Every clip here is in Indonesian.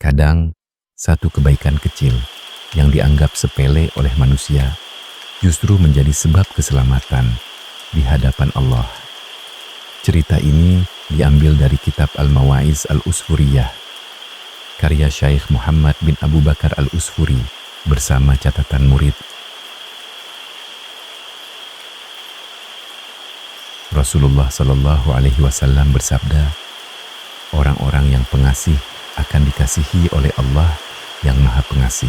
Kadang, satu kebaikan kecil yang dianggap sepele oleh manusia justru menjadi sebab keselamatan di hadapan Allah. Cerita ini diambil dari kitab Al-Mawa'iz Al-Usfuriyah, karya Syekh Muhammad bin Abu Bakar Al-Usfuri bersama catatan murid. Rasulullah Shallallahu Alaihi Wasallam bersabda, orang-orang yang pengasih akan dikasihi oleh Allah yang Maha Pengasih.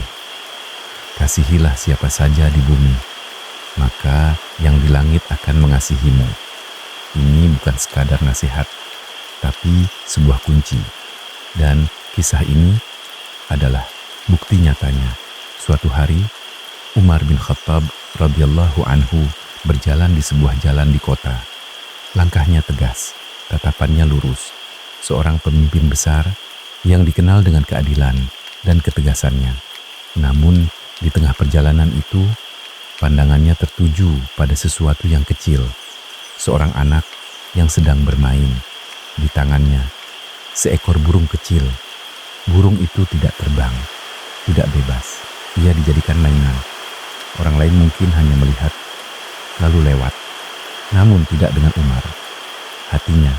Kasihilah siapa saja di bumi, maka yang di langit akan mengasihimu. Ini bukan sekadar nasihat, tapi sebuah kunci. Dan kisah ini adalah bukti nyatanya. Suatu hari, Umar bin Khattab radhiyallahu anhu berjalan di sebuah jalan di kota. Langkahnya tegas, tatapannya lurus. Seorang pemimpin besar yang dikenal dengan keadilan dan ketegasannya. Namun, di tengah perjalanan itu, pandangannya tertuju pada sesuatu yang kecil. Seorang anak yang sedang bermain. Di tangannya, seekor burung kecil. Burung itu tidak terbang, tidak bebas. Ia dijadikan mainan. Orang lain mungkin hanya melihat, lalu lewat. Namun tidak dengan Umar. Hatinya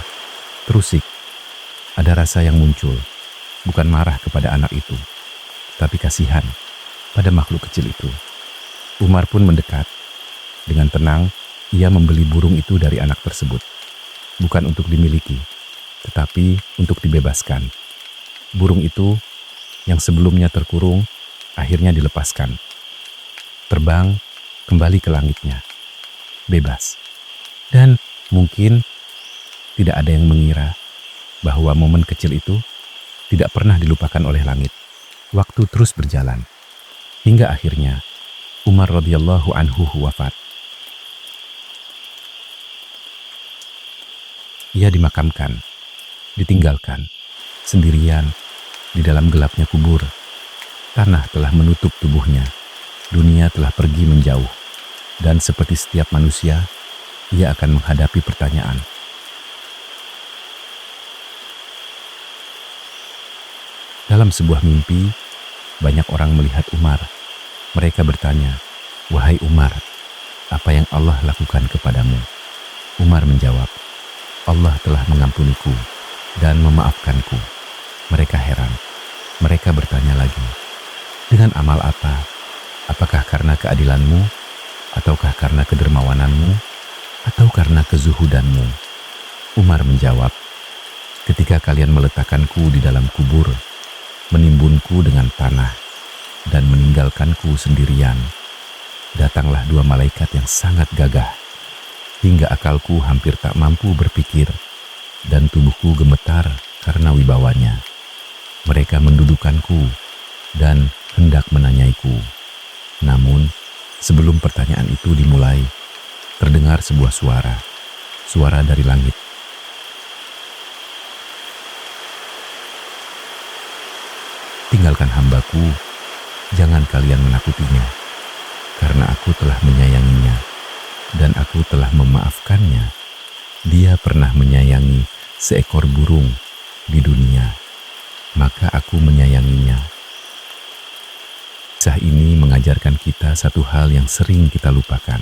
terusik. Ada rasa yang muncul. Bukan marah kepada anak itu, tapi kasihan pada makhluk kecil itu. Umar pun mendekat. Dengan tenang, ia membeli burung itu dari anak tersebut. Bukan untuk dimiliki, tetapi untuk dibebaskan. Burung itu yang sebelumnya terkurung, akhirnya dilepaskan. Terbang kembali ke langitnya. Bebas. Dan mungkin tidak ada yang mengira bahwa momen kecil itu tidak pernah dilupakan oleh langit. Waktu terus berjalan, hingga akhirnya Umar radhiyallahu anhu wafat. Ia dimakamkan, ditinggalkan, sendirian di dalam gelapnya kubur. Tanah telah menutup tubuhnya, dunia telah pergi menjauh, dan seperti setiap manusia, ia akan menghadapi pertanyaan. Dalam sebuah mimpi, banyak orang melihat Umar. Mereka bertanya, "Wahai Umar, apa yang Allah lakukan kepadamu?" Umar menjawab, "Allah telah mengampuniku dan memaafkanku." Mereka heran. Mereka bertanya lagi, "Dengan amal apa? Apakah karena keadilanmu? Ataukah karena kedermawananmu? Atau karena kezuhudanmu?" Umar menjawab, "Ketika kalian meletakkanku di dalam kubur, menimbunku dengan tanah, dan meninggalkanku sendirian, datanglah dua malaikat yang sangat gagah, hingga akalku hampir tak mampu berpikir, dan tubuhku gemetar karena wibawanya. Mereka mendudukanku dan hendak menanyaiku. Namun, sebelum pertanyaan itu dimulai, terdengar sebuah suara dari langit. Tinggalkan hambaku, jangan kalian menakutinya, karena aku telah menyayanginya, dan aku telah memaafkannya. Dia pernah menyayangi seekor burung di dunia, maka aku menyayanginya." Kisah ini mengajarkan kita satu hal yang sering kita lupakan,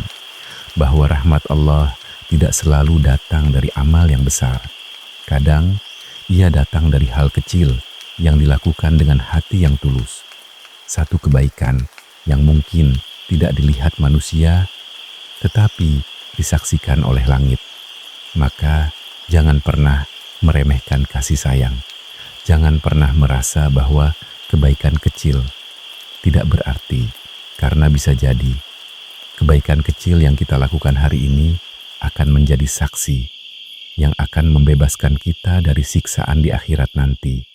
bahwa rahmat Allah tidak selalu datang dari amal yang besar. Kadang, ia datang dari hal kecil yang dilakukan dengan hati yang tulus. Satu kebaikan yang mungkin tidak dilihat manusia, tetapi disaksikan oleh langit. Maka jangan pernah meremehkan kasih sayang. Jangan pernah merasa bahwa kebaikan kecil tidak berarti, karena bisa jadi kebaikan kecil yang kita lakukan hari ini akan menjadi saksi yang akan membebaskan kita dari siksaan di akhirat nanti.